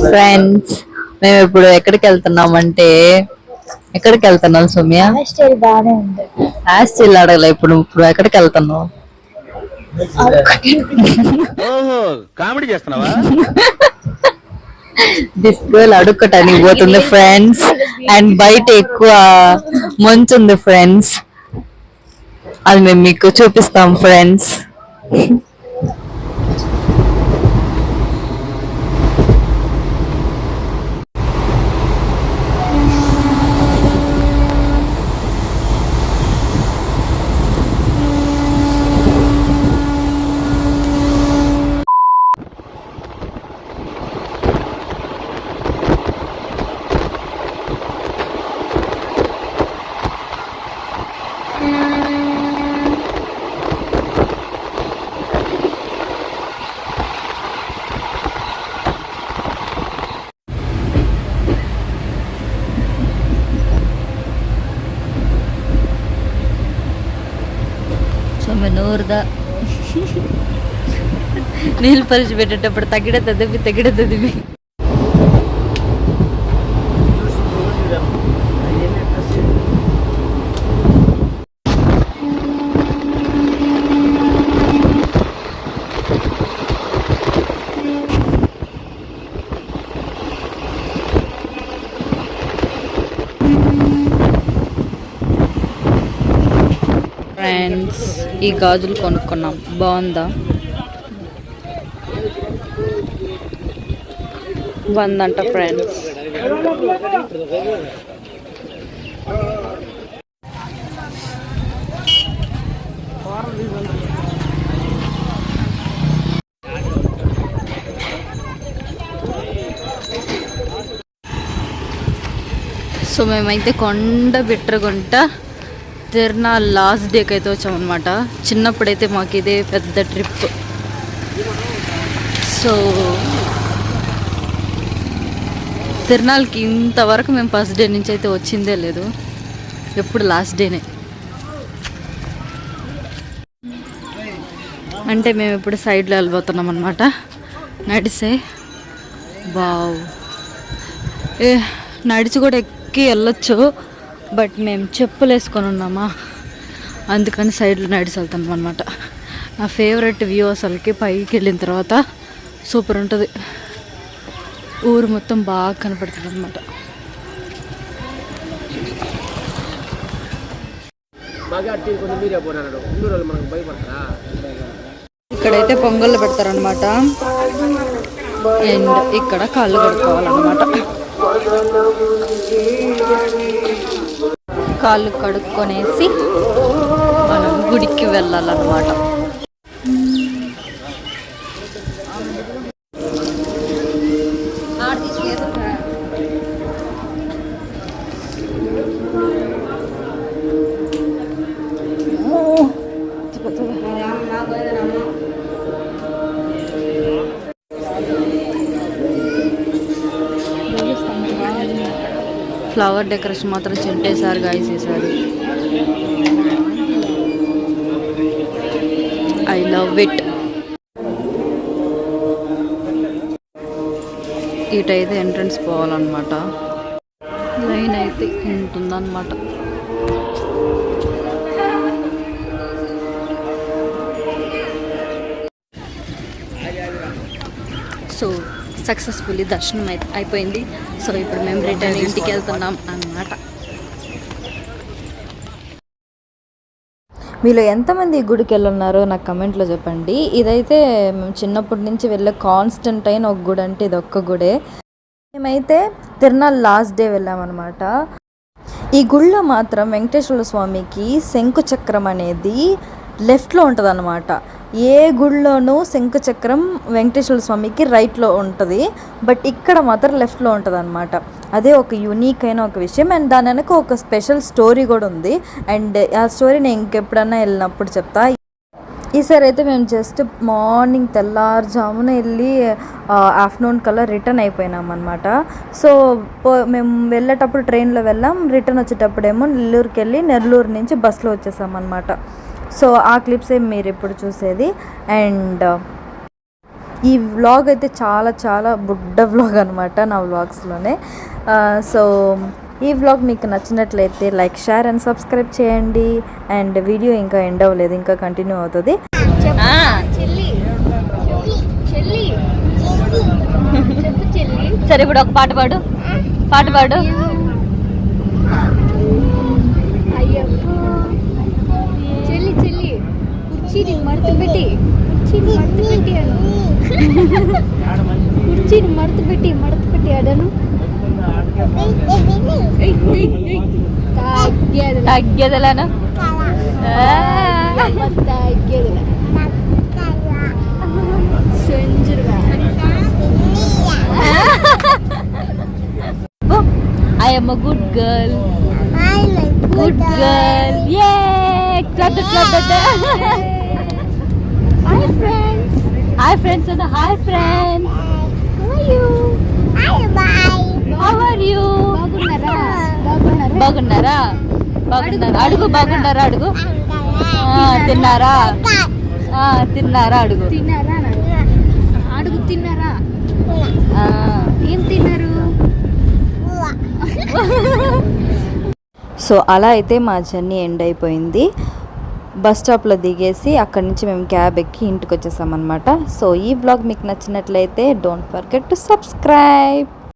Friends, మేము ఇప్పుడు ఎక్కడికి వెళ్తున్నామంటే సౌమ్య? హాస్టల్ అడగలే. ఇప్పుడు ఎక్కడికి వెళ్తున్నావు? ఓహో, కామెడీ చేస్తున్నావా? దిస్ గర్ల్ అడుక్కటానికి పోతుంది ఫ్రెండ్స్. అండ్ బయట ఎక్కువ మంచు ఉంది ఫ్రెండ్స్, అది మేము మీకు చూపిస్తాం ఫ్రెండ్స్. నూరుదా నీళ్ళు పరిచి పెట్టేటప్పుడు తగిడ తదివి ఫ్రెండ్స్. ఈ గాజులు కొనుక్కున్నాం, బాగుందా? 100 అంట ఫ్రెండ్స్. సో మేమైతే కొండ బిట్రగుంట తిరునాళ్ళ లాస్ట్ డేకి అయితే వచ్చామన్నమాట. చిన్నప్పుడైతే మాకు ఇదే పెద్ద ట్రిప్. సో తిరునాళ్ళకి ఇంతవరకు మేము ఫస్ట్ డే నుంచి అయితే వచ్చిందే లేదు, ఎప్పుడు లాస్ట్ డేనే. అంటే మేము ఇప్పుడు సైడ్లో వెళ్ళిపోతున్నాం అనమాట, నడిసే. బావ్, నడిచి కూడా ఎక్కి వెళ్ళొచ్చు, బట్ మేము చెప్పులు వేసుకొని ఉన్నామా, అందుకని సైడ్లో నడిచి వెళ్తాం అనమాట. నా ఫేవరెట్ వ్యూ అసలుకి పైకి వెళ్ళిన తర్వాత సూపర్ ఉంటుంది, ఊరు మొత్తం బాగా కనపడుతుంది అనమాట. ఇక్కడైతే పొంగళ్ళు పెడతారనమాట, అండ్ ఇక్కడ కాళ్ళు కడుక్కోవాలన్నమాట. కాళ్ళు కడుక్కొనేసి మనం గుడికి వెళ్ళాలన్నమాట. ఫ్లవర్ డెకరేషన్ మాత్రం చెంటేసారు గాయస్ ఈసారి. I love it. ఇటైతే ఎంట్రన్స్ పోవాలన్నమాట, లైన్ అయితే ఉంటుందన్నమాట. సో సక్సెస్ఫుల్లీ దర్శనం అయితే అయిపోయింది. సో ఇప్పుడు మేము రిటర్న్ ఇంటికి వెళ్తున్నాం అన్నమాట. మీలో ఎంతమంది ఈ గుడికి వెళ్ళున్నారో నాకు కమెంట్లో చెప్పండి. ఇదైతే మేము చిన్నప్పటి నుంచి వెళ్ళే కాన్స్టెంట్ అయిన ఒక గుడి అంటే ఇది ఒక్క గుడే. మేమైతే తిరునాళ్ళ లాస్ట్ డే వెళ్ళామన్నమాట. ఈ గుడిలో మాత్రం వెంకటేశ్వర స్వామికి శంకు చక్రం అనేది లెఫ్ట్లో ఉంటుంది అన్నమాట. ఏ గుడిలోనూ శంకు చక్రం వెంకటేశ్వర స్వామికి రైట్లో ఉంటుంది, బట్ ఇక్కడ మాత్రం లెఫ్ట్లో ఉంటుంది అనమాట. అదే ఒక యూనిక్ అయిన ఒక విషయం. అండ్ దాని వెనక ఒక స్పెషల్ స్టోరీ కూడా ఉంది. అండ్ ఆ స్టోరీ నేను ఇంకెప్పుడన్నా వెళ్ళినప్పుడు చెప్తా. ఈసారి అయితే మేము జస్ట్ మార్నింగ్ తెల్లారుజామున వెళ్ళి ఆఫ్టర్నూన్ కల్లా రిటర్న్ అయిపోయినాం అనమాట. సో మేము వెళ్ళేటప్పుడు ట్రైన్లో వెళ్ళాం, రిటర్న్ వచ్చేటప్పుడేమో నెల్లూరుకి వెళ్ళి నెల్లూరు నుంచి బస్సులో వచ్చేసాం అనమాట. సో ఆ క్లిప్సే మీరు ఇప్పుడు చూసేది. అండ్ ఈ వ్లాగ్ అయితే చాలా చాలా బుడ్డ వ్లాగ్ అనమాట నా వ్లాగ్స్లోనే. సో ఈ వ్లాగ్ మీకు నచ్చినట్లయితే లైక్, షేర్ అండ్ సబ్స్క్రైబ్ చేయండి. అండ్ వీడియో ఇంకా ఎండ్ అవ్వలేదు, ఇంకా కంటిన్యూ అవుతుంది. సరే ఇప్పుడు ఒక పాట పాడు. చెల్లి కుర్చీని మడత పెట్టి ఆడను. తగ్గేదలను I am a good girl. Good girl. Yay! Clap. Hi friends. Hi friends. Hi friends. How are you? How are you? బాగున్నారా? అడుగు బాగున్నారా అడుగు. తిన్నారా అడుగు. తిన్నారా? ఏం తిన్నారు? సో అలా అయితే మా జర్నీ ఎండ్ అయిపోయింది. బస్ స్టాప్లో దిగేసి అక్కడి నుంచి మేము క్యాబ్ ఎక్కి ఇంటికి వచ్చేసామన్నమాట. సో ఈ వ్లాగ్ మీకు నచ్చినట్లయితే డోంట్ ఫర్గెట్ టు సబ్స్క్రైబ్.